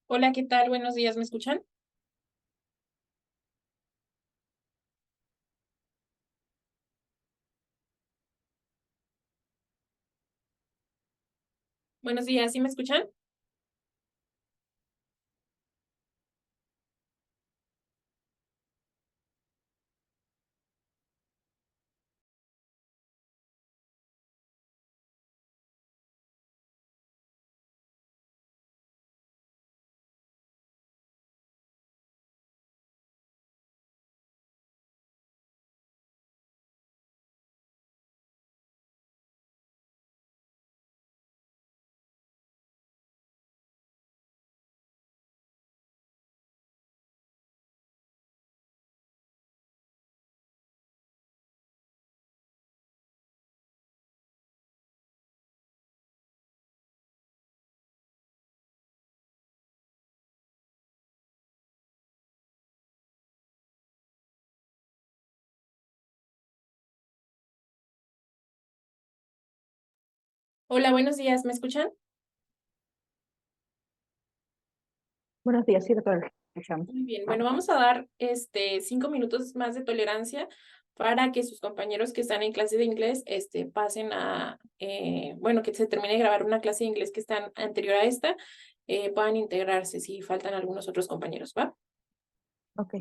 Hola, ¿qué tal? Buenos días, ¿me escuchan? Buenos días, ¿sí me escuchan? Hola, buenos días, ¿me escuchan? Buenos días, sí, doctora. Escuchamos. Muy bien, bueno, vamos a dar 5 minutos más de tolerancia para que sus compañeros que están en clase de inglés pasen a, bueno, que se termine de grabar una clase de inglés que está anterior a esta, puedan integrarse si faltan algunos otros compañeros, ¿va? Ok.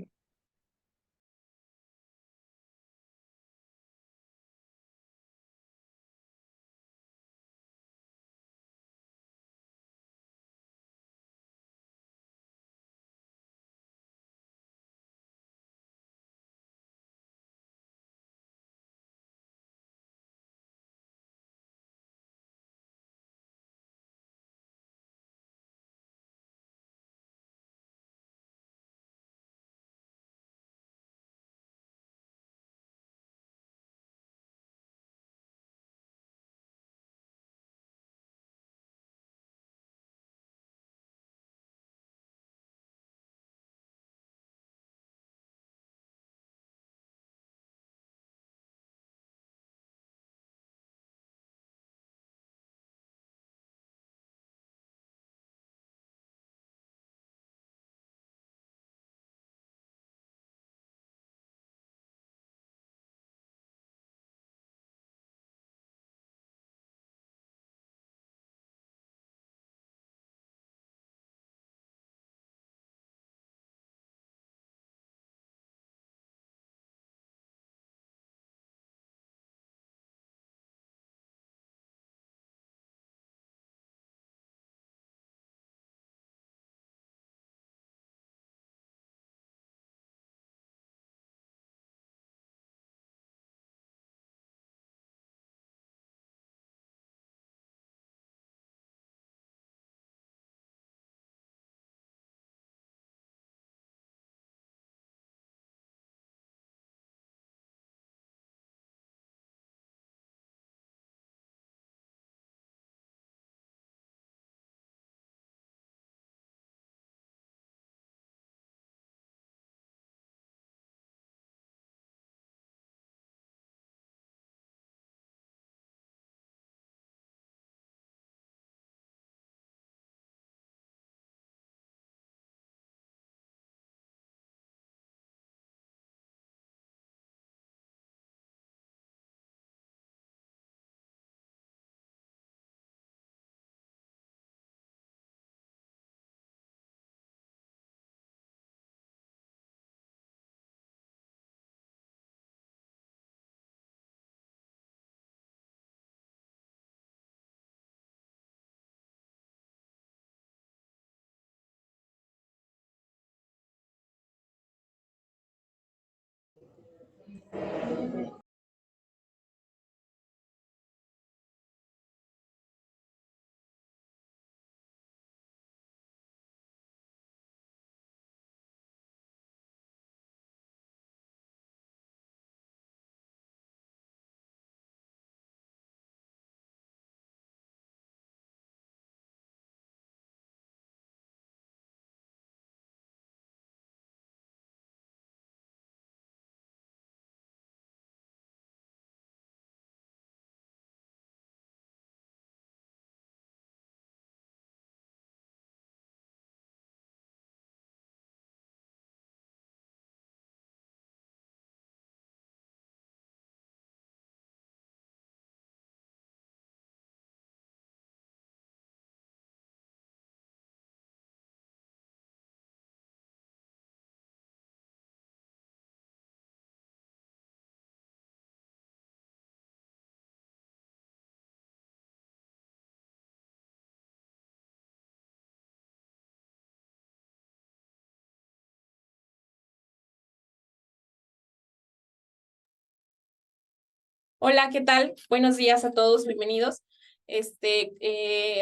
Hola, ¿qué tal? Buenos días a todos, bienvenidos.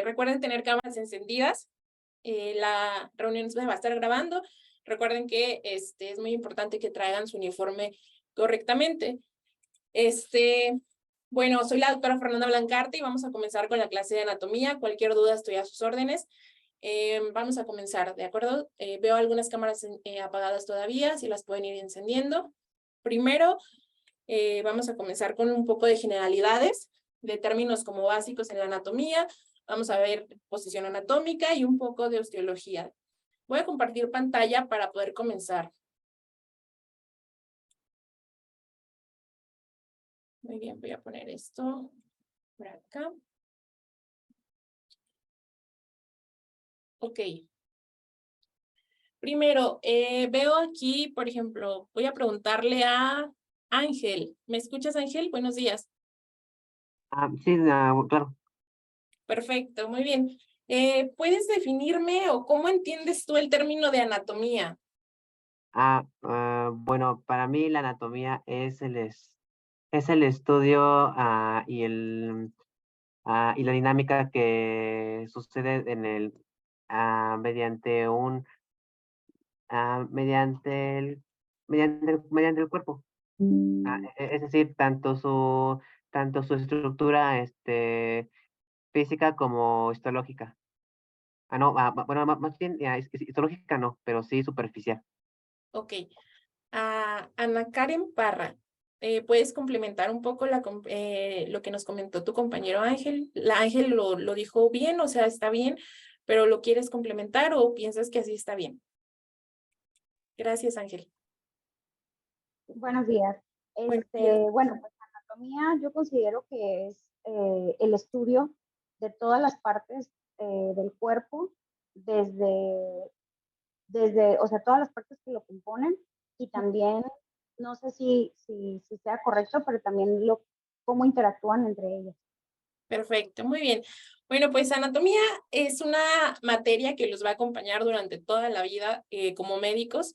Recuerden tener cámaras encendidas. La reunión se va a estar grabando. Recuerden que es muy importante que traigan su uniforme correctamente. Bueno, soy la doctora Fernanda Blancarte y vamos a comenzar con la clase de anatomía. Cualquier duda estoy a sus órdenes. Vamos a comenzar, ¿de acuerdo? Veo algunas cámaras apagadas todavía, si las pueden ir encendiendo. Primero, vamos a comenzar con un poco de generalidades, de términos como básicos en la anatomía. Vamos a ver posición anatómica y un poco de osteología. Voy a compartir pantalla para poder comenzar. Muy bien, voy a poner esto por acá. Ok. Primero, veo aquí, por ejemplo, voy a preguntarle a Ángel. ¿Me escuchas, Ángel? Buenos días. Sí, claro. Perfecto, muy bien. ¿Puedes definirme o cómo entiendes tú el término de anatomía? Bueno, para mí la anatomía es el estudio y la dinámica que sucede mediante mediante el cuerpo. Es decir, tanto su estructura física como histológica. No, bueno, más bien histológica no, pero sí superficial. Ok. Ana Karen Parra, ¿puedes complementar un poco lo que nos comentó tu compañero Ángel? La Ángel lo dijo bien, o sea, está bien, pero ¿lo quieres complementar o piensas que así está bien? Gracias, Ángel. Buenos días. Buenos días. Bueno, pues anatomía yo considero que es el estudio de todas las partes del cuerpo, desde, o sea, todas las partes que lo componen y también, no sé si sea correcto, pero también cómo interactúan entre ellas. Perfecto, muy bien. Bueno, pues anatomía es una materia que los va a acompañar durante toda la vida como médicos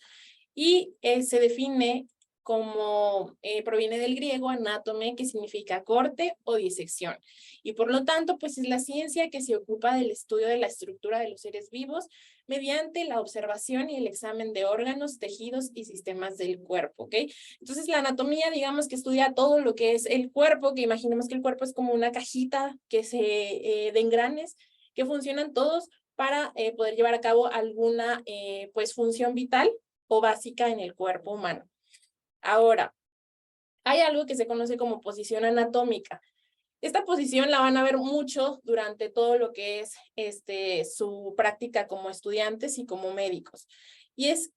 y se define como, proviene del griego anátome, que significa corte o disección. Y por lo tanto, pues es la ciencia que se ocupa del estudio de la estructura de los seres vivos mediante la observación y el examen de órganos, tejidos y sistemas del cuerpo, ¿ok? Entonces, la anatomía, digamos que estudia todo lo que es el cuerpo, que imaginemos que el cuerpo es como una cajita de engranes que funcionan todos para poder llevar a cabo alguna pues función vital o básica en el cuerpo humano. Ahora, hay algo que se conoce como posición anatómica. Esta posición la van a ver mucho durante todo lo que es su práctica como estudiantes y como médicos. Y es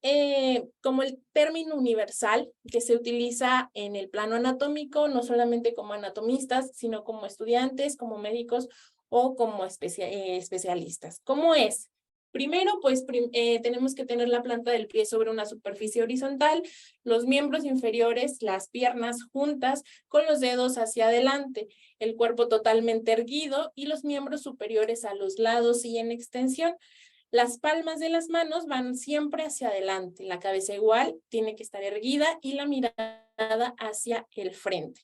como el término universal que se utiliza en el plano anatómico, no solamente como anatomistas, sino como estudiantes, como médicos o como especialistas. ¿Cómo es? Primero, pues tenemos que tener la planta del pie sobre una superficie horizontal, los miembros inferiores, las piernas juntas con los dedos hacia adelante, el cuerpo totalmente erguido y los miembros superiores a los lados y en extensión. Las palmas de las manos van siempre hacia adelante, la cabeza igual tiene que estar erguida y la mirada hacia el frente.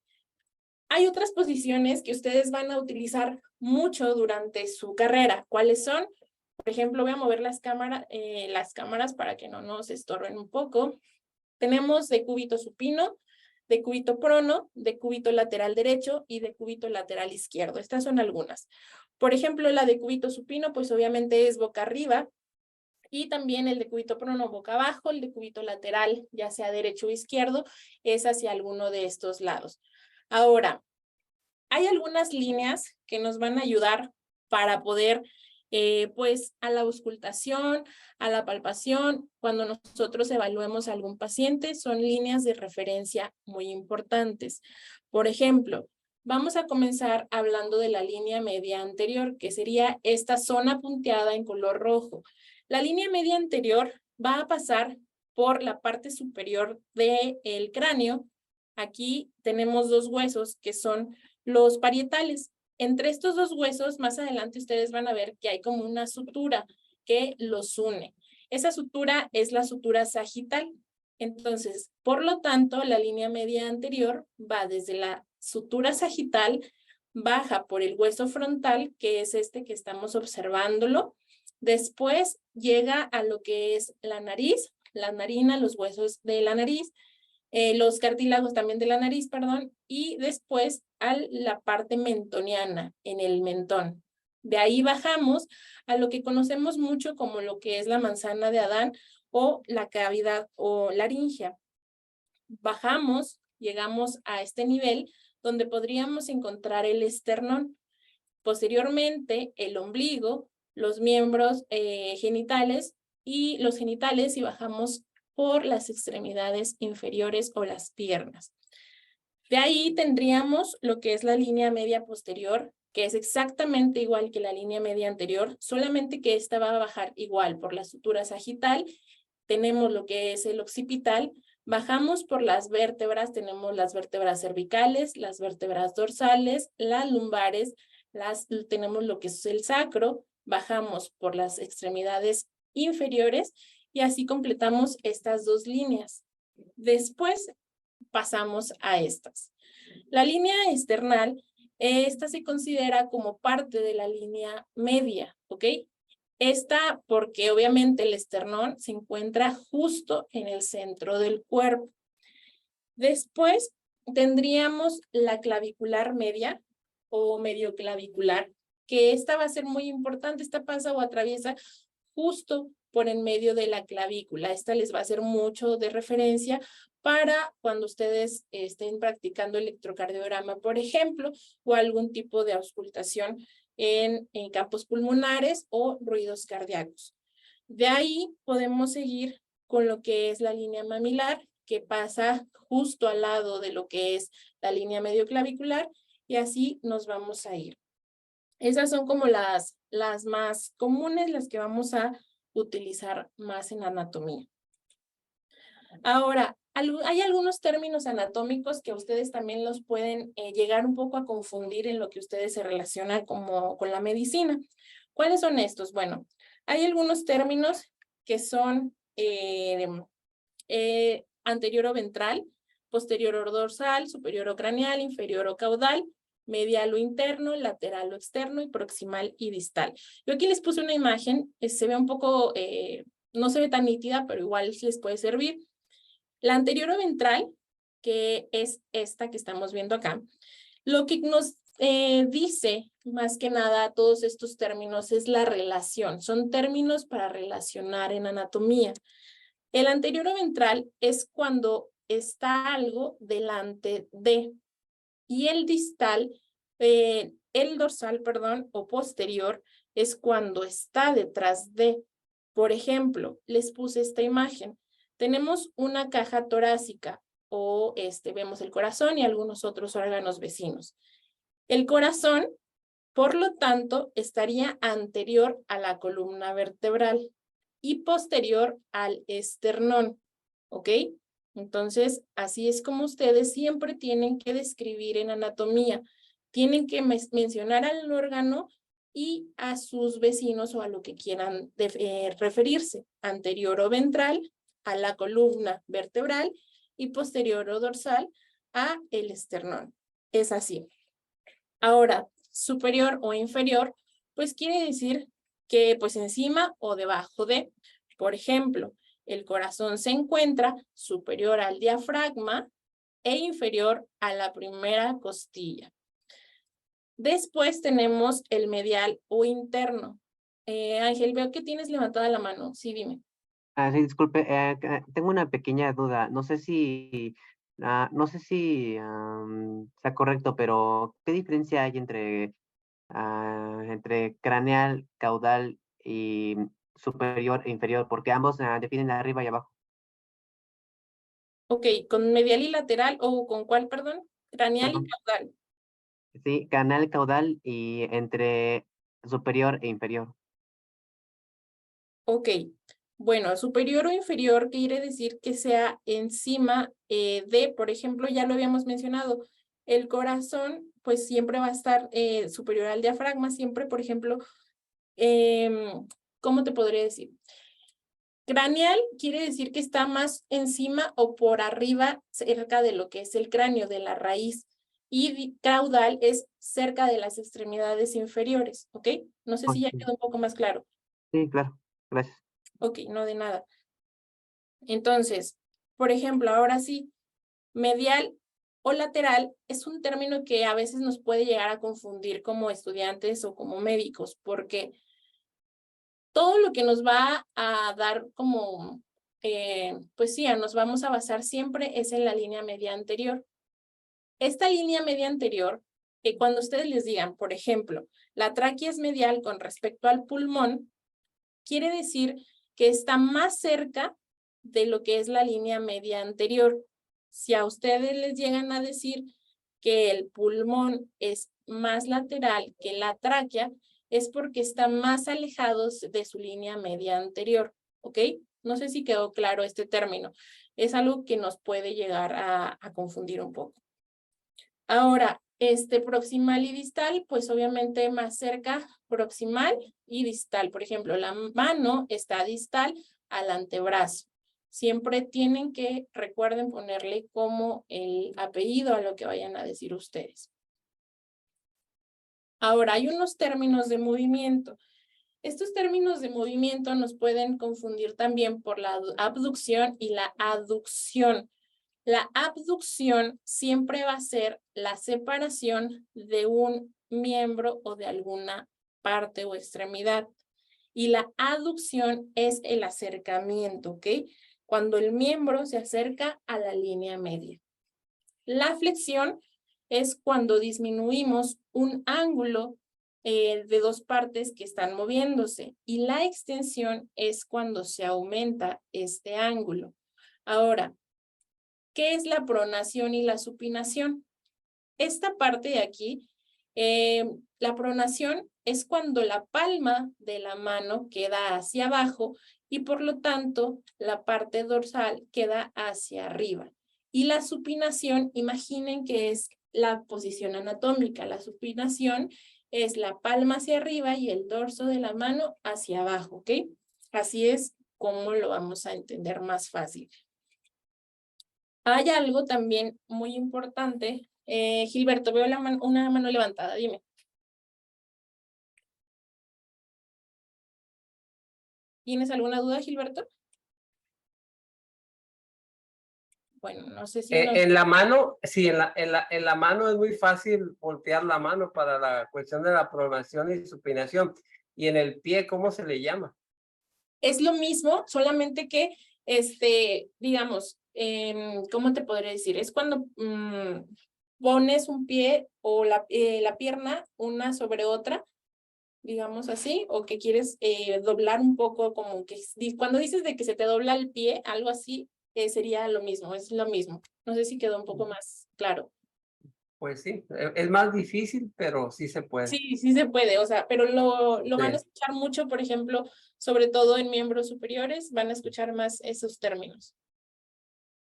Hay otras posiciones que ustedes van a utilizar mucho durante su carrera. ¿Cuáles son? Por ejemplo, voy a mover las cámaras para que no nos estorben un poco. Tenemos decúbito supino, decúbito prono, decúbito lateral derecho y decúbito lateral izquierdo. Estas son algunas. Por ejemplo, la decúbito supino, pues obviamente es boca arriba, y también el decúbito prono boca abajo, el decúbito lateral, ya sea derecho o izquierdo, es hacia alguno de estos lados. Ahora, hay algunas líneas que nos van a ayudar para poder, pues, a la auscultación, a la palpación, cuando nosotros evaluemos a algún paciente, son líneas de referencia muy importantes. Por ejemplo, vamos a comenzar hablando de la línea media anterior, que sería esta zona punteada en color rojo. La línea media anterior va a pasar por la parte superior del cráneo. Aquí tenemos dos huesos que son los parietales. Entre estos dos huesos, más adelante ustedes van a ver que hay como una sutura que los une. Esa sutura es la sutura sagital. Entonces, por lo tanto, la línea media anterior va desde la sutura sagital, baja por el hueso frontal, que es este que estamos observándolo. Después llega a lo que es la nariz, la narina, los huesos de la nariz, los cartílagos también de la nariz, perdón, y después a la parte mentoniana, en el mentón. De ahí bajamos a lo que conocemos mucho como lo que es la manzana de Adán o la cavidad o laringea. Bajamos, llegamos a este nivel donde podríamos encontrar el esternón. Posteriormente, el ombligo, los miembros genitales y los genitales y bajamos por las extremidades inferiores o las piernas. De ahí tendríamos lo que es la línea media posterior, que es exactamente igual que la línea media anterior, solamente que esta va a bajar igual por la sutura sagital. Tenemos lo que es el occipital, bajamos por las vértebras, tenemos las vértebras cervicales, las vértebras dorsales, las lumbares, tenemos lo que es el sacro, bajamos por las extremidades inferiores y así completamos estas dos líneas. Después pasamos a estas. La línea esternal, esta se considera como parte de la línea media, ¿ok? Esta porque obviamente el esternón se encuentra justo en el centro del cuerpo. Después tendríamos la clavicular media o medioclavicular, que esta va a ser muy importante, esta pasa o atraviesa justo por en medio de la clavícula. Esta les va a ser mucho de referencia para cuando ustedes estén practicando electrocardiograma, por ejemplo, o algún tipo de auscultación en campos pulmonares o ruidos cardíacos. De ahí podemos seguir con lo que es la línea mamilar, que pasa justo al lado de lo que es la línea medioclavicular, y así nos vamos a ir. Esas son como las más comunes, las que vamos a utilizar más en anatomía. Ahora, hay algunos términos anatómicos que ustedes también los pueden llegar un poco a confundir en lo que ustedes se relacionan con la medicina. ¿Cuáles son estos? Bueno, hay algunos términos que son anterior o ventral, posterior o dorsal, superior o craneal, inferior o caudal, medial o interno, lateral o externo y proximal y distal. Yo aquí les puse una imagen, se ve un poco, no se ve tan nítida, pero igual les puede servir. La anterior o ventral, que es esta que estamos viendo acá, lo que nos dice más que nada todos estos términos es la relación. Son términos para relacionar en anatomía. El anterior o ventral es cuando está algo delante de, y el distal, el dorsal, perdón, o posterior es cuando está detrás de. Por ejemplo, les puse esta imagen. Tenemos una caja torácica o vemos el corazón y algunos otros órganos vecinos. El corazón, por lo tanto, estaría anterior a la columna vertebral y posterior al esternón, ¿ok? Entonces, así es como ustedes siempre tienen que describir en anatomía. Tienen que mencionar al órgano y a sus vecinos o a lo que quieran referirse, anterior o ventral, a la columna vertebral y posterior o dorsal a el esternón. Es así. Ahora, superior o inferior, pues quiere decir que pues encima o debajo de, por ejemplo, el corazón se encuentra superior al diafragma e inferior a la primera costilla. Después tenemos el medial o interno. Ángel, veo que tienes levantada la mano. Sí, dime. Sí, disculpe, tengo una pequeña duda. No sé si sea correcto, pero ¿qué diferencia hay entre craneal, caudal y superior e inferior? Porque ambos definen arriba y abajo. Ok, ¿con medial y lateral o con cuál, perdón? Craneal y Perdón. caudal. Sí, craneal, caudal y entre superior e inferior. Ok, bueno, superior o inferior quiere decir que sea encima de, por ejemplo, ya lo habíamos mencionado, el corazón pues siempre va a estar superior al diafragma, siempre, por ejemplo, ¿cómo te podría decir? Craneal quiere decir que está más encima o por arriba, cerca de lo que es el cráneo, de la raíz. y caudal es cerca de las extremidades inferiores, ¿ok? No sé si ya Ok. quedó un poco más claro. Sí, claro. Gracias. Ok, no de nada. Entonces, por ejemplo, ahora sí, medial o lateral es un término que a veces nos puede llegar a confundir como estudiantes o como médicos, porque todo lo que nos va a dar como, pues sí, nos vamos a basar siempre es en la línea media anterior. Esta línea media anterior, que cuando ustedes les digan, por ejemplo, la tráquea es medial con respecto al pulmón, quiere decir que está más cerca de lo que es la línea media anterior. Si a ustedes les llegan a decir que el pulmón es más lateral que la tráquea, es porque está más alejados de su línea media anterior, ¿ok? No sé si quedó claro este término. Es algo que nos puede llegar a confundir un poco. Ahora, proximal y distal, pues obviamente más cerca, proximal y distal. Por ejemplo, la mano está distal al antebrazo. Siempre tienen que, recuerden ponerle como el apellido a lo que vayan a decir ustedes. Ahora, hay unos términos de movimiento. Estos términos de movimiento nos pueden confundir también por la abducción y la aducción. La abducción siempre va a ser la separación de un miembro o de alguna parte o extremidad. Y la aducción es el acercamiento, ¿ok? Cuando el miembro se acerca a la línea media. La flexión es cuando disminuimos un ángulo de dos partes que están moviéndose. Y la extensión es cuando se aumenta este ángulo. Ahora, ¿qué es la pronación y la supinación? Esta parte de aquí, la pronación es cuando la palma de la mano queda hacia abajo y por lo tanto la parte dorsal queda hacia arriba. Y la supinación, imaginen que es la posición anatómica. La supinación es la palma hacia arriba y el dorso de la mano hacia abajo, ¿ok? Así es como lo vamos a entender más fácil. Hay algo también muy importante. Gilberto, veo una mano levantada, dime. ¿Tienes alguna duda, Gilberto? Bueno, no sé si nos... En la mano, sí, en la mano es muy fácil voltear la mano para la cuestión de la pronación y supinación. Y en el pie, ¿cómo se le llama? Es lo mismo, solamente que, digamos, ¿cómo te podría decir? Es cuando pones un pie o la pierna una sobre otra, digamos así, o que quieres doblar un poco, como que cuando dices de que se te dobla el pie, algo así, sería lo mismo, es lo mismo. No sé si quedó un poco más claro. Pues sí, es más difícil, pero sí se puede. Sí, sí se puede, o sea, pero lo van a Sí. escuchar mucho, por ejemplo, sobre todo en miembros superiores, van a escuchar más esos términos.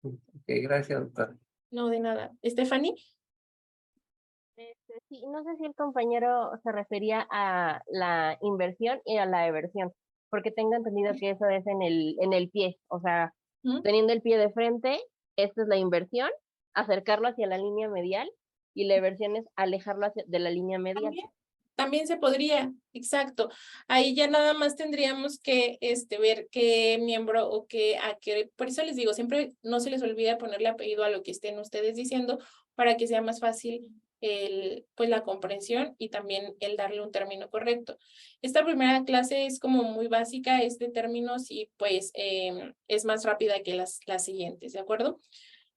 Ok, gracias, doctora. No, de nada. Stephanie. Sí, no sé si el compañero se refería a la inversión y a la eversión, porque tengo entendido que eso es en el pie, o sea, ¿Mm? teniendo el pie de frente, esta es la inversión, acercarlo hacia la línea medial, y la eversión es alejarlo de la línea medial. También se podría, exacto. Ahí ya nada más tendríamos que ver qué miembro o por eso les digo, siempre no se les olvida ponerle apellido a lo que estén ustedes diciendo para que sea más fácil pues la comprensión y también el darle un término correcto. Esta primera clase es como muy básica, es de términos y pues es más rápida que las siguientes, ¿de acuerdo?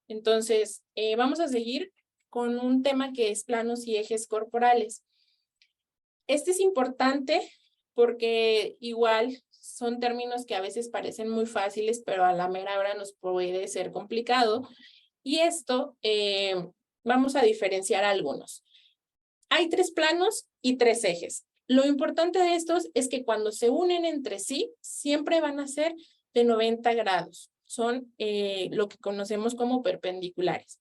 Entonces, vamos a seguir con un tema que es planos y ejes corporales. Este es importante porque igual son términos que a veces parecen muy fáciles, pero a la mera hora nos puede ser complicado. Y esto vamos a diferenciar algunos. Hay 3 planos y 3 ejes. Lo importante de estos es que cuando se unen entre sí, siempre van a ser de 90 grados. Son lo que conocemos como perpendiculares.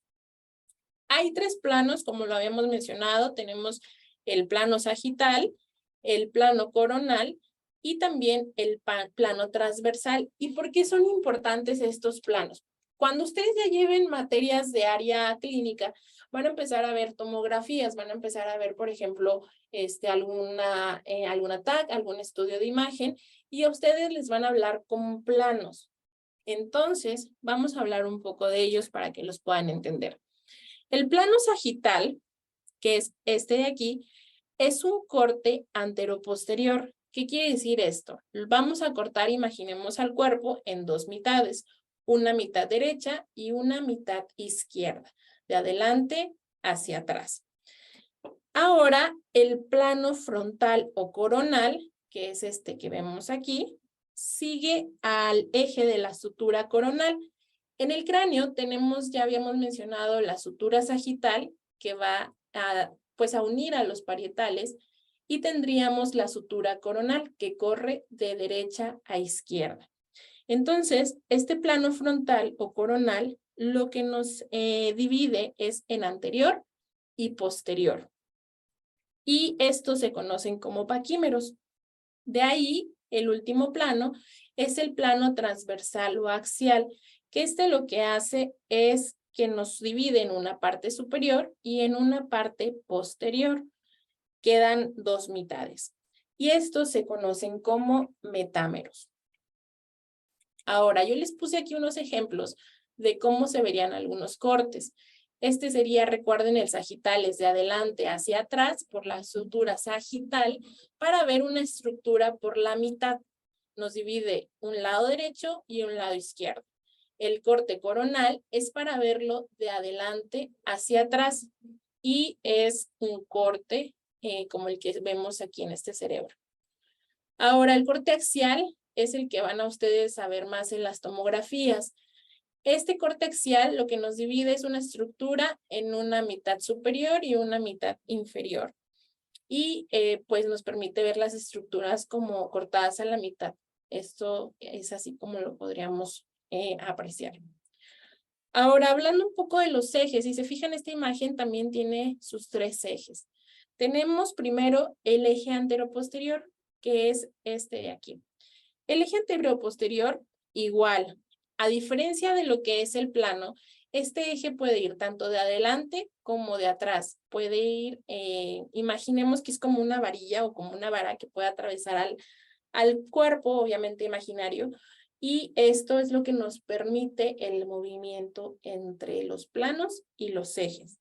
Hay 3 planos, como lo habíamos mencionado. Tenemos el plano sagital, el plano coronal y también el plano transversal. ¿Y por qué son importantes estos planos? Cuando ustedes ya lleven materias de área clínica, van a empezar a ver tomografías, van a empezar a ver, por ejemplo, algún TAC, algún estudio de imagen, y a ustedes les van a hablar con planos. Entonces, vamos a hablar un poco de ellos para que los puedan entender. El plano sagital, que es este de aquí, es un corte anteroposterior. ¿Qué quiere decir esto? Vamos a cortar, imaginemos al cuerpo en dos mitades, una mitad derecha y una mitad izquierda, de adelante hacia atrás. Ahora, el plano frontal o coronal, que es este que vemos aquí, sigue al eje de la sutura coronal. En el cráneo tenemos, ya habíamos mencionado, la sutura sagital, que va a unir a los parietales, y tendríamos la sutura coronal, que corre de derecha a izquierda. Entonces, este plano frontal o coronal, lo que nos divide es en anterior y posterior. Y estos se conocen como paquímeros. De ahí, el último plano es el plano transversal o axial, que lo que hace es que nos divide en una parte superior y en una parte posterior. Quedan dos mitades. Y estos se conocen como metámeros. Ahora, yo les puse aquí unos ejemplos de cómo se verían algunos cortes. Este sería, recuerden, el sagital es de adelante hacia atrás por la sutura sagital para ver una estructura por la mitad. Nos divide un lado derecho y un lado izquierdo. El corte coronal es para verlo de adelante hacia atrás y es un corte como el que vemos aquí en este cerebro. Ahora, el corte axial es el que van a ustedes a ver más en las tomografías. Este corte axial lo que nos divide es una estructura en una mitad superior y una mitad inferior. Y pues nos permite ver las estructuras como cortadas a la mitad. Esto es así como lo podríamos apreciar. Ahora, hablando un poco de los ejes, si se fijan, esta imagen también tiene sus tres ejes. Tenemos primero el eje anteroposterior, que es este de aquí. El eje anteroposterior, igual. A diferencia de lo que es el plano, este eje puede ir tanto de adelante como de atrás. Puede ir, imaginemos que es como una varilla o como una vara que puede atravesar al cuerpo, obviamente imaginario, y esto es lo que nos permite el movimiento entre los planos y los ejes.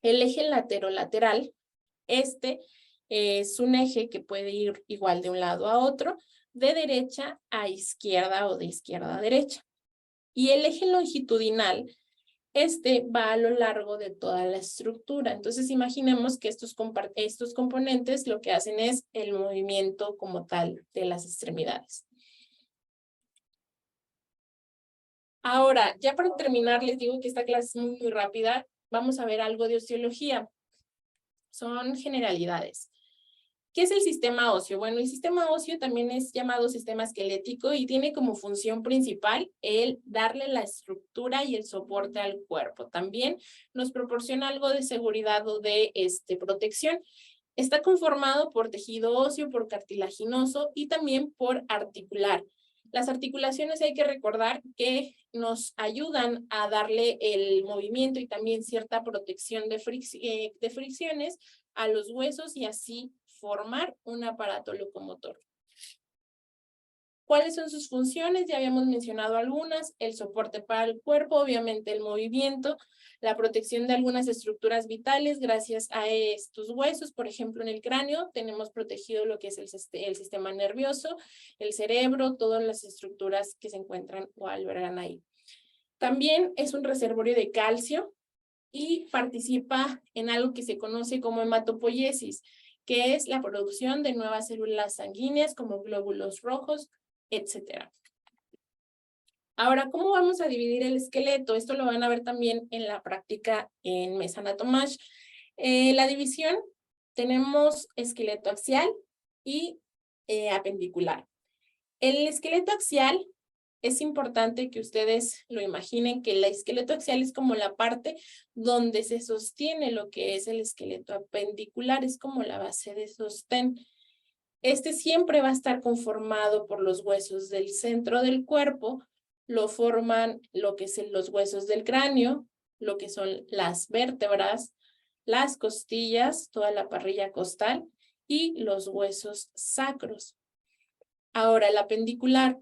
El eje lateral, este es un eje que puede ir igual de un lado a otro, de derecha a izquierda o de izquierda a derecha. Y el eje longitudinal, este va a lo largo de toda la estructura. Entonces imaginemos que estos componentes lo que hacen es el movimiento como tal de las extremidades. Ahora, ya para terminar, les digo que esta clase es muy, muy rápida. Vamos a ver algo de osteología. Son generalidades. ¿Qué es el sistema óseo? Bueno, el sistema óseo también es llamado sistema esquelético y tiene como función principal el darle la estructura y el soporte al cuerpo. También nos proporciona algo de seguridad o de protección. Está conformado por tejido óseo, por cartilaginoso y también por articular. Las articulaciones hay que recordar que nos ayudan a darle el movimiento y también cierta protección de fricciones a los huesos y así formar un aparato locomotor. ¿Cuáles son sus funciones? Ya habíamos mencionado algunas: el soporte para el cuerpo, obviamente el movimiento, la protección de algunas estructuras vitales gracias a estos huesos. Por ejemplo, en el cráneo tenemos protegido lo que es el sistema nervioso, el cerebro, todas las estructuras que se encuentran o albergan ahí. También es un reservorio de calcio y participa en algo que se conoce como hematopoiesis, que es la producción de nuevas células sanguíneas como glóbulos rojos, etc. Ahora, ¿cómo vamos a dividir el esqueleto? Esto lo van a ver también en la práctica en Mesanatomash. La división, tenemos esqueleto axial y apendicular. El esqueleto axial, es importante que ustedes lo imaginen, que el esqueleto axial es como la parte donde se sostiene lo que es el esqueleto apendicular, es como la base de sostén. Este siempre va a estar conformado por los huesos del centro del cuerpo, lo forman lo que son los huesos del cráneo, lo que son las vértebras, las costillas, toda la parrilla costal y los huesos sacros. Ahora, el apendicular.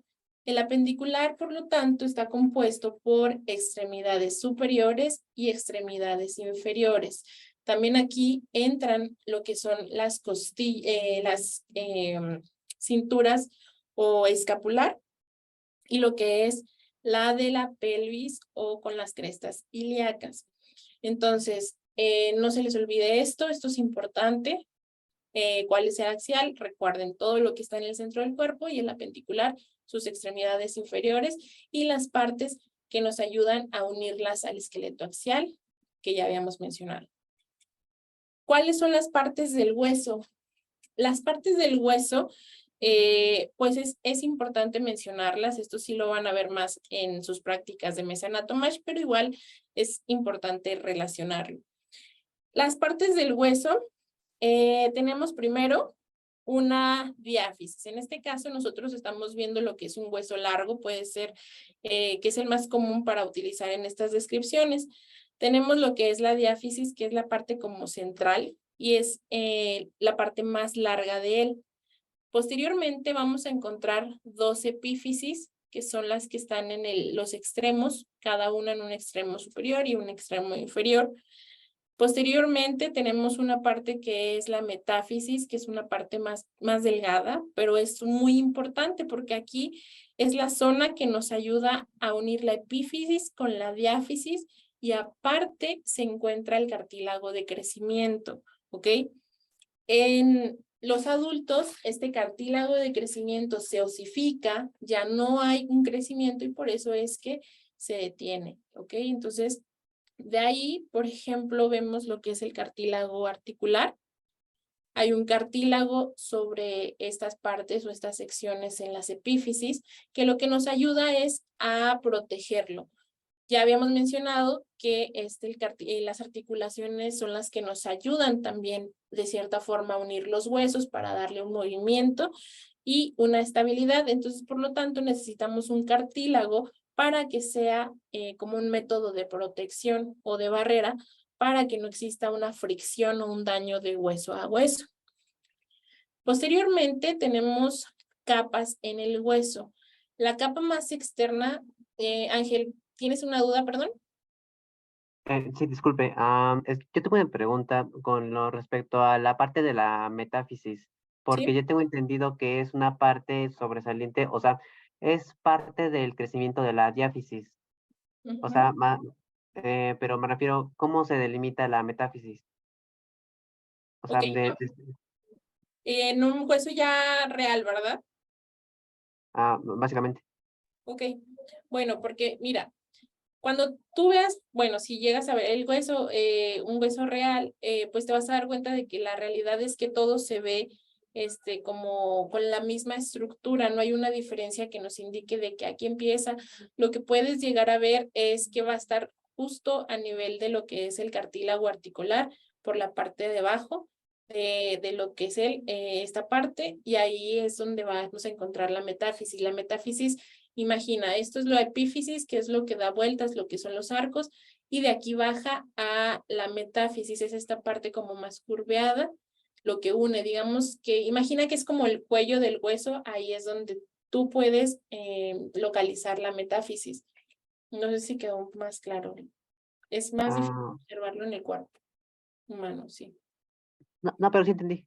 El apendicular, por lo tanto, está compuesto por extremidades superiores y extremidades inferiores. También aquí entran lo que son las cinturas o escapular y lo que es la de la pelvis o con las crestas ilíacas. Entonces, no se les olvide esto es importante. ¿Cuál es el axial? Recuerden todo lo que está en el centro del cuerpo y el apendicular, sus extremidades inferiores y las partes que nos ayudan a unirlas al esqueleto axial que ya habíamos mencionado. ¿Cuáles son las partes del hueso? Las partes del hueso, pues es importante mencionarlas. Esto sí lo van a ver más en sus prácticas de Mesa Anatomash, pero igual es importante relacionarlo. Las partes del hueso, tenemos primero una diáfisis. En este caso nosotros estamos viendo lo que es un hueso largo, puede ser que es el más común para utilizar en estas descripciones. Tenemos lo que es la diáfisis, que es la parte como central y es la parte más larga de él. Posteriormente vamos a encontrar dos epífisis, que son las que están en los extremos, cada una en un extremo superior y un extremo inferior. Posteriormente tenemos una parte que es la metáfisis, que es una parte más delgada, pero es muy importante porque aquí es la zona que nos ayuda a unir la epífisis con la diáfisis y aparte se encuentra el cartílago de crecimiento, ¿ok? En los adultos, este cartílago de crecimiento se osifica, ya no hay un crecimiento y por eso es que se detiene, ¿ok? Entonces, de ahí, por ejemplo, vemos lo que es el cartílago articular. Hay un cartílago sobre estas partes o estas secciones en las epífisis, que lo que nos ayuda es a protegerlo. Ya habíamos mencionado que las articulaciones son las que nos ayudan también de cierta forma a unir los huesos para darle un movimiento y una estabilidad. Entonces, por lo tanto, necesitamos un cartílago para que sea como un método de protección o de barrera para que no exista una fricción o un daño de hueso a hueso. Posteriormente tenemos capas en el hueso. La capa más externa, Ángel, ¿tienes una duda, perdón? Sí, disculpe. Yo tengo una pregunta con lo respecto a la parte de la metáfisis, porque Sí. yo tengo entendido que es una parte sobresaliente, o sea, es parte del crecimiento de la diáfisis. O sea, pero me refiero, ¿cómo se delimita la metáfisis? O sea, Ok, en un hueso ya real, ¿verdad? básicamente. Ok, bueno, porque mira, cuando tú veas, bueno, si llegas a ver el hueso, un hueso real, pues te vas a dar cuenta de que la realidad es que todo se ve como con la misma estructura, no hay una diferencia que nos indique de que aquí empieza. Lo que puedes llegar a ver es que va a estar justo a nivel de lo que es el cartílago articular por la parte de abajo de lo que es esta parte y ahí es donde vamos a encontrar la metáfisis. La metáfisis, imagina, esto es la epífisis, que es lo que da vueltas, lo que son los arcos, y de aquí baja a la metáfisis, es esta parte como más curveada, lo que une, digamos que, imagina que es como el cuello del hueso, ahí es donde tú puedes localizar la metáfisis. No sé si quedó más claro. Es más difícil Ah, observarlo en el cuerpo humano, sí. no, pero sí entendí.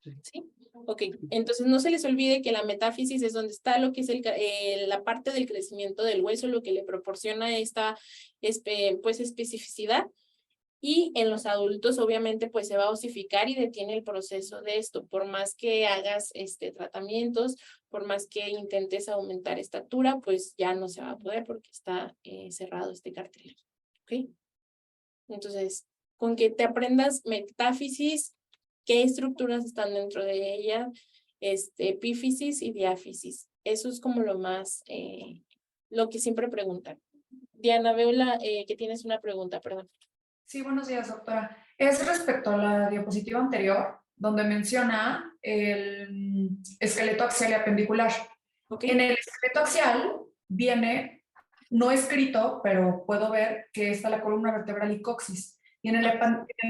Sí. ¿Sí? Ok, entonces no se les olvide que la metáfisis es donde está lo que es la parte del crecimiento del hueso, lo que le proporciona esta pues, especificidad. Y en los adultos, obviamente, pues se va a osificar y detiene el proceso de esto. Por más que hagas tratamientos, por más que intentes aumentar estatura, pues ya no se va a poder porque está cerrado este cartílago. ¿Ok? Entonces, con que te aprendas metáfisis, qué estructuras están dentro de ella, epífisis y diáfisis. Eso es como lo más, lo que siempre preguntan. Diana, veo que tienes una pregunta, perdón. Sí, buenos días, doctora. Es respecto a la diapositiva anterior, donde menciona el esqueleto axial y apendicular. ¿Ok? En el esqueleto axial viene no escrito, pero puedo ver que está la columna vertebral y coxis. Y en el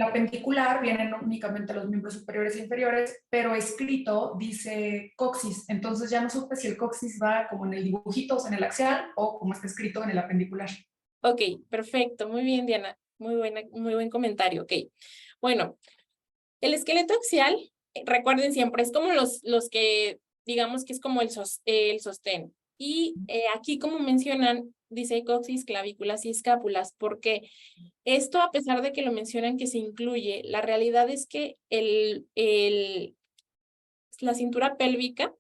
apendicular vienen únicamente los miembros superiores e inferiores, pero escrito dice coxis. Entonces ya no supe si el coxis va como en el dibujito, o sea, en el axial, o como está escrito en el apendicular. Ok, perfecto. Muy bien, Diana. Muy buen comentario. Ok. Bueno, el esqueleto axial, recuerden siempre, es como los que, digamos que es como el sostén. Y aquí, como mencionan, dice coxis, clavículas y escápulas, porque esto, a pesar de que lo mencionan que se incluye, la realidad es que la cintura pélvica,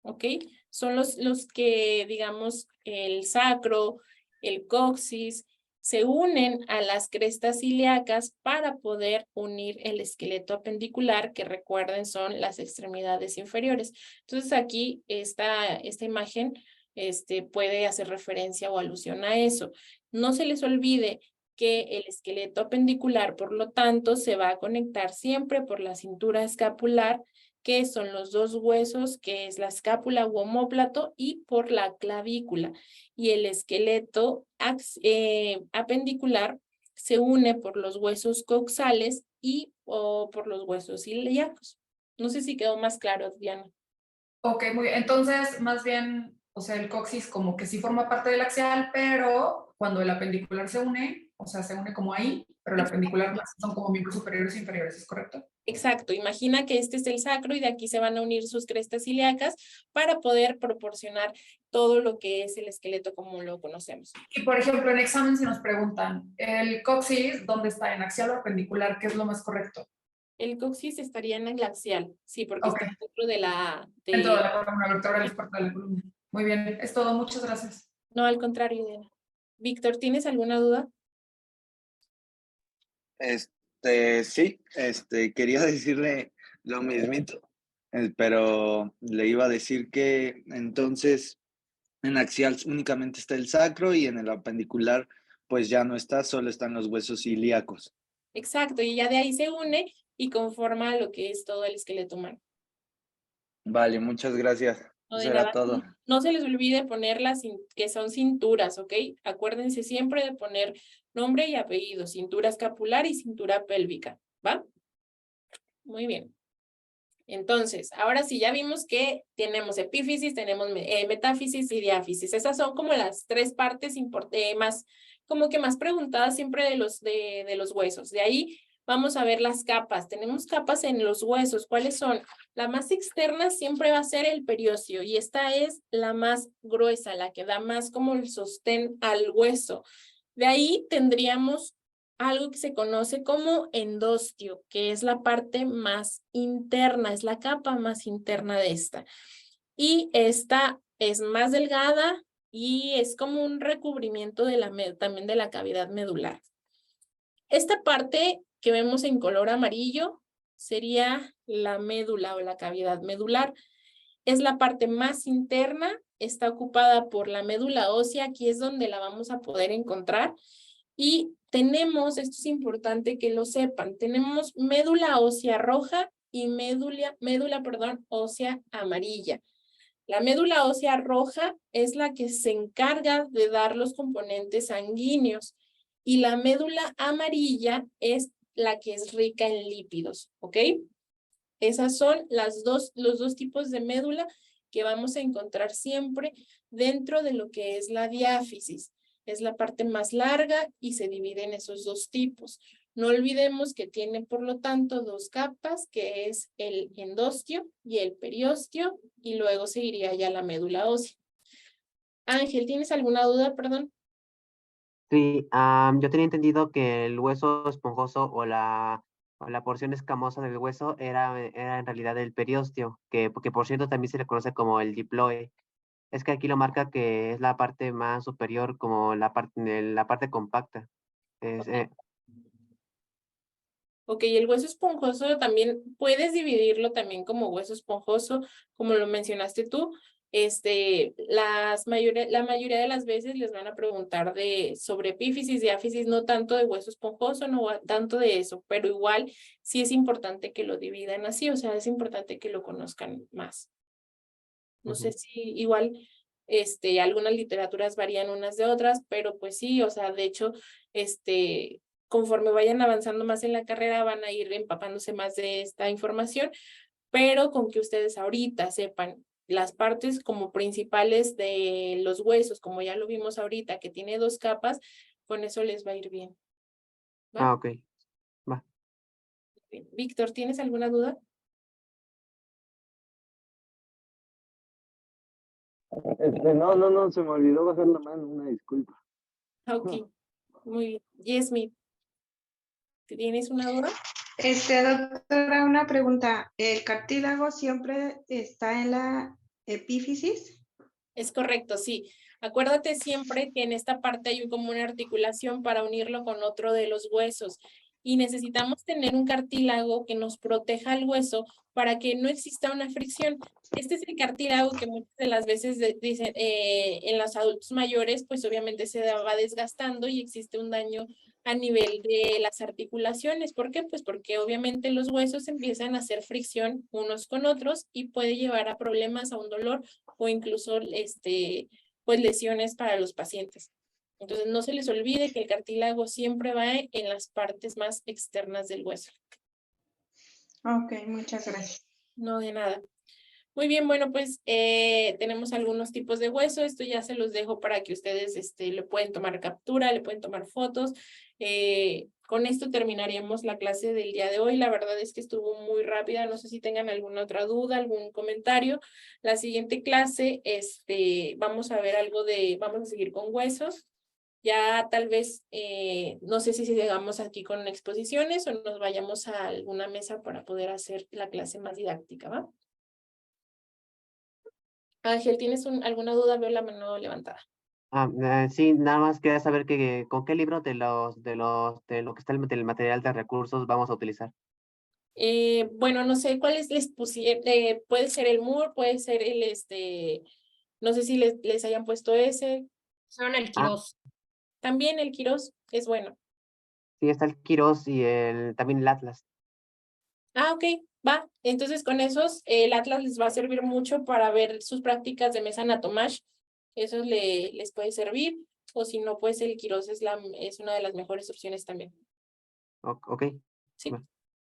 ¿ok? Son los que, digamos, el sacro, el coxis, se unen a las crestas ilíacas para poder unir el esqueleto apendicular, que recuerden son las extremidades inferiores. Entonces aquí esta imagen puede hacer referencia o alusión a eso. No se les olvide que el esqueleto apendicular, por lo tanto, se va a conectar siempre por la cintura escapular, que son los dos huesos, que es la escápula u omóplato, y por la clavícula. Y el esqueleto apendicular se une por los huesos coxales o por los huesos ilíacos. No sé si quedó más claro, Diana. Ok, muy bien. Entonces, más bien, o sea, el coxis como que sí forma parte del axial, pero cuando el apendicular se une, o sea, se une como ahí, pero el apendicular son como miembros superiores e inferiores, ¿es correcto? Exacto, imagina que este es el sacro y de aquí se van a unir sus crestas ilíacas para poder proporcionar todo lo que es el esqueleto como lo conocemos. Y por ejemplo, en examen si nos preguntan, ¿el coxis dónde está? ¿En axial o apendicular? ¿Qué es lo más correcto? El coxis estaría en el axial, sí, porque Ok. está dentro de Dentro de la columna vertebral es parte de la columna. Muy bien, es todo. Muchas gracias. No, al contrario, Diana. Víctor, ¿tienes alguna duda? Sí, quería decirle lo mismito, pero le iba a decir que entonces en axial únicamente está el sacro y en el apendicular pues ya no está, solo están los huesos ilíacos. Exacto, y ya de ahí se une y conforma lo que es todo el esqueleto humano. Vale, muchas gracias. No Eso de era nada. todo. No se les olvide poner que son cinturas, ¿ok? Acuérdense siempre de poner nombre y apellido, cintura escapular y cintura pélvica, ¿va? Muy bien. Entonces, ahora sí, ya vimos que tenemos epífisis, tenemos metáfisis y diáfisis. Esas son como las tres partes más, como que más preguntadas siempre de los huesos. De ahí vamos a ver las capas. Tenemos capas en los huesos. ¿Cuáles son? La más externa siempre va a ser el periósteo y esta es la más gruesa, la que da más como el sostén al hueso. De ahí tendríamos algo que se conoce como endostio, que es la parte más interna, es la capa más interna de esta. Y esta es más delgada y es como un recubrimiento también de la cavidad medular. Esta parte que vemos en color amarillo sería la médula o la cavidad medular. Es la parte más interna, está ocupada por la médula ósea, aquí es donde la vamos a poder encontrar. Y tenemos, esto es importante que lo sepan, tenemos médula ósea roja y médula ósea amarilla. La médula ósea roja es la que se encarga de dar los componentes sanguíneos y la médula amarilla es la que es rica en lípidos, ¿ok? Esas son los dos tipos de médula que vamos a encontrar siempre dentro de lo que es la diáfisis. Es la parte más larga y se divide en esos dos tipos. No olvidemos que tiene, por lo tanto, dos capas, que es el endostio y el periósteo, y luego seguiría ya la médula ósea. Ángel, ¿tienes alguna duda, perdón? Sí, yo tenía entendido que el hueso esponjoso o la porción escamosa del hueso era en realidad el periósteo, porque por cierto también se le conoce como el diploe. Es que aquí lo marca que es la parte más superior, como la parte compacta. Es, Ok, el hueso esponjoso también puedes dividirlo también como hueso esponjoso, como lo mencionaste tú. La mayoría de las veces les van a preguntar sobre epífisis, diáfisis, no tanto de hueso esponjoso, no tanto de eso, pero igual sí es importante que lo dividan así, o sea, es importante que lo conozcan más. No sé si igual Algunas literaturas varían unas de otras, pero pues sí, o sea, de hecho, conforme vayan avanzando más en la carrera, van a ir empapándose más de esta información, pero con que ustedes ahorita sepan las partes como principales de los huesos, como ya lo vimos ahorita, que tiene 2 capas, con eso les va a ir bien. ¿Va? Ah, ok. Va. Bien. Víctor, ¿tienes alguna duda? No, se me olvidó bajar la mano, una disculpa. Ok, muy bien. Yesmi, ¿tienes una duda? Doctora, una pregunta. ¿El cartílago siempre está en la epífisis? Es correcto, sí. Acuérdate siempre que en esta parte hay como una articulación para unirlo con otro de los huesos y necesitamos tener un cartílago que nos proteja el hueso para que no exista una fricción. Este es el cartílago que muchas de las veces dicen en los adultos mayores, pues obviamente se va desgastando y existe un daño a nivel de las articulaciones. ¿Por qué? Pues porque obviamente los huesos empiezan a hacer fricción unos con otros y puede llevar a problemas, a un dolor o incluso pues lesiones para los pacientes. Entonces no se les olvide que el cartílago siempre va en las partes más externas del hueso. Ok, muchas gracias. No, de nada. Muy bien, bueno, pues tenemos algunos tipos de hueso. Esto ya se los dejo para que ustedes le pueden tomar captura, le pueden tomar fotos. Con esto terminaríamos la clase del día de hoy. La verdad es que estuvo muy rápida. No sé si tengan alguna otra duda, algún comentario. La siguiente clase, vamos a ver vamos a seguir con huesos. Ya tal vez, no sé si llegamos aquí con exposiciones o nos vayamos a alguna mesa para poder hacer la clase más didáctica, ¿va? Ángel, ¿tienes alguna duda? Veo la mano levantada. Sí, nada más quería saber con qué libro de lo que está del material de recursos vamos a utilizar. Bueno, no sé cuáles les pusieron, puede ser el Moore, puede ser no sé si les hayan puesto ese. Son el Ah, Quirós. También el Quirós es bueno. sí, está el Quirós y también el Atlas. Ah, ok, va. Entonces con esos, el Atlas les va a servir mucho para ver sus prácticas de mesa Anatomash. Eso les puede servir. O si no, pues el Quirós es una de las mejores opciones también. Ok. Sí. Va.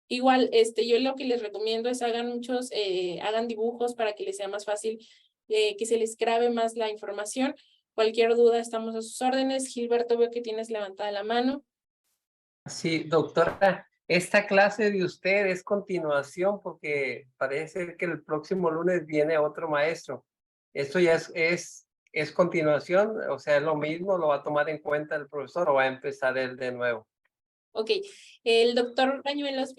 Igual, yo lo que les recomiendo es hagan dibujos para que les sea más fácil, que se les grabe más la información. Cualquier duda, estamos a sus órdenes. Gilberto, veo que tienes levantada la mano. Sí, doctora, esta clase de usted es continuación porque parece que el próximo lunes viene otro maestro. ¿Esto ya es continuación? O sea, ¿es lo mismo? ¿Lo va a tomar en cuenta el profesor o va a empezar él de nuevo? Ok, el doctor Bañuelos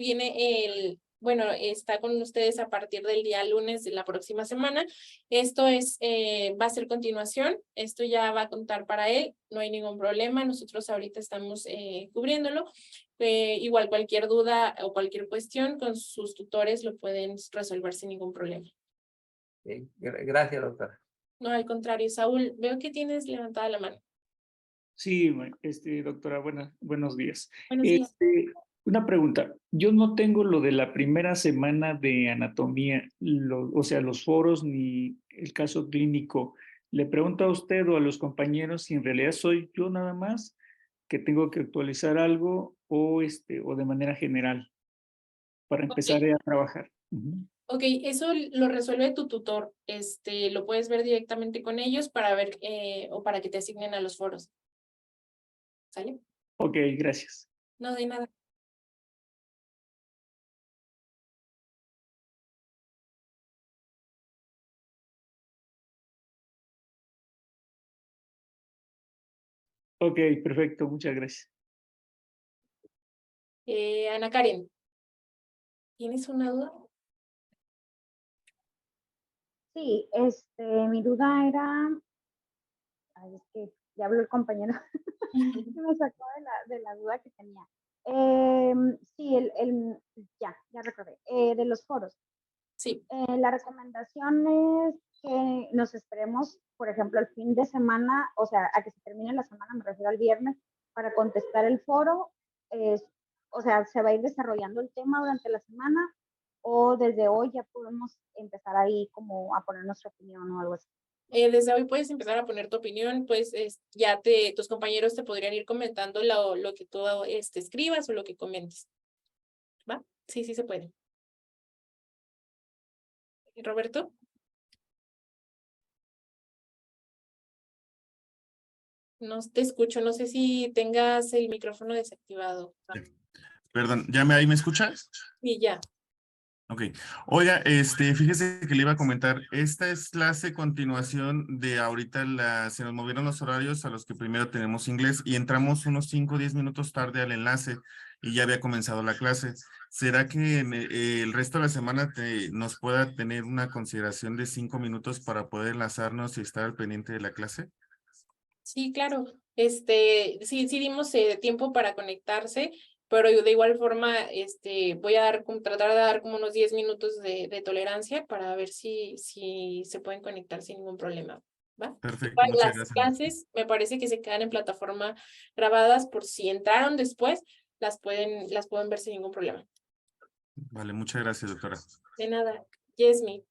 bueno, está con ustedes a partir del día lunes de la próxima semana. Esto va a ser continuación, esto ya va a contar para él, no hay ningún problema, nosotros ahorita estamos cubriéndolo. Igual cualquier duda o cualquier cuestión con sus tutores lo pueden resolver sin ningún problema. Gracias, doctora. No, al contrario, Saúl, veo que tienes levantada la mano. Sí, doctora, buenos días. Buenos días. Una pregunta. Yo no tengo lo de la primera semana de anatomía, o sea, los foros ni el caso clínico. Le pregunto a usted o a los compañeros si en realidad soy yo nada más que tengo que actualizar algo o de manera general para empezar a trabajar. Ok, eso lo resuelve tu tutor. Lo puedes ver directamente con ellos para ver o para que te asignen a los foros. ¿Sale? Ok, gracias. No, de nada. Ok, perfecto, muchas gracias. Ana Karen, ¿tienes una duda? Sí, mi duda era, ay, es que ya habló el compañero, me sacó de la duda que tenía. Sí, ya recordé, de los foros. Sí. La recomendación es que nos esperemos, por ejemplo, el fin de semana, o sea, a que se termine la semana, me refiero al viernes, para contestar el foro. O sea, se va a ir desarrollando el tema durante la semana o desde hoy ya podemos empezar ahí como a poner nuestra opinión o algo así. Desde hoy puedes empezar a poner tu opinión, pues ya tus compañeros te podrían ir comentando lo que tú escribas o lo que comentes. ¿Va? Sí, sí se puede. Roberto. No te escucho, no sé si tengas el micrófono desactivado. Perdón, ahí me escuchas? Sí, ya. Ok. Oiga, fíjese que le iba a comentar, esta es clase continuación de ahorita se nos movieron los horarios a los que primero tenemos inglés y entramos unos 5 o 10 minutos tarde al enlace y ya había comenzado la clase. ¿Será que el resto de la semana nos pueda tener una consideración de 5 minutos para poder enlazarnos y estar al pendiente de la clase? Sí, claro. Sí dimos tiempo para conectarse, pero yo de igual forma, voy a tratar de dar como unos 10 minutos de tolerancia para ver si se pueden conectar sin ningún problema. ¿Va? Perfecto, Igual muchas las gracias. clases me parece que se quedan en plataforma grabadas por si entraron después, las pueden ver sin ningún problema. Vale, muchas gracias, doctora. De nada. Yesmi.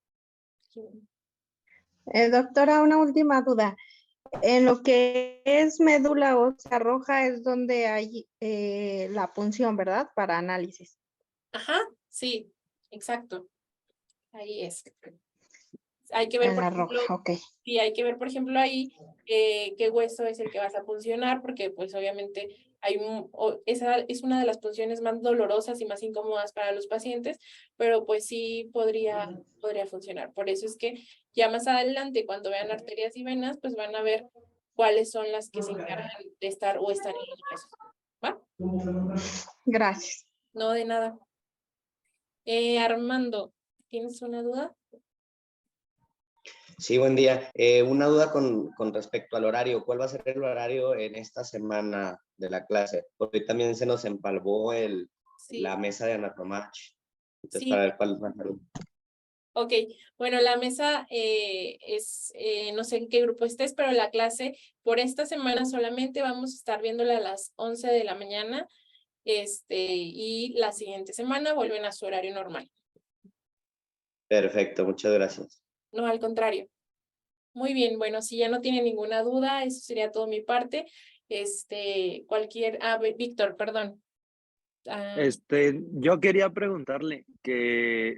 Doctora, una última duda. En lo que es médula ósea roja es donde hay la punción, ¿verdad? Para análisis. Ajá, sí, exacto. Ahí es. Hay que ver, En por la ejemplo, roja, ok. sí, hay que ver, por ejemplo, ahí qué hueso es el que vas a puncionar, porque pues obviamente esa es una de las punciones más dolorosas y más incómodas para los pacientes, pero pues sí podría funcionar. Por eso es que ya más adelante, cuando vean arterias y venas, pues van a ver cuáles son las que se encargan de estar o están en los huesos. ¿Va? Gracias. No, de nada. Armando, ¿tienes una duda? Sí, buen día. Una duda con respecto al horario. ¿Cuál va a ser el horario en esta semana de la clase? Porque hoy también se nos empalmó la mesa de Anatomach. Entonces, Sí. para ver cuál va a ser. Ok, bueno, la mesa no sé en qué grupo estés, pero la clase por esta semana solamente vamos a estar viéndola a las 11 de la mañana, y la siguiente semana vuelven a su horario normal. Perfecto, muchas gracias. No, al contrario. Muy bien, bueno, si ya no tiene ninguna duda, eso sería todo mi parte. Víctor, perdón. Yo quería preguntarle que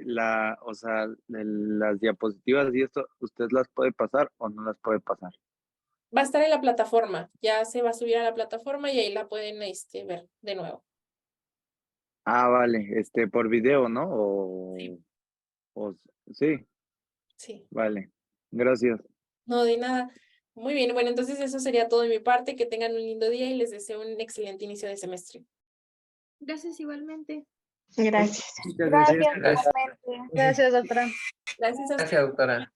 o sea, las diapositivas y esto, ¿usted las puede pasar o no las puede pasar? Va a estar en la plataforma, ya se va a subir a la plataforma y ahí la pueden ver de nuevo. Ah, vale, por video, ¿no? Sí. Sí. Vale, gracias. No, de nada. Muy bien, bueno, entonces eso sería todo de mi parte. Que tengan un lindo día y les deseo un excelente inicio de semestre. Gracias igualmente. Gracias. Gracias, igualmente. Gracias, doctora. Gracias a Gracias, doctora.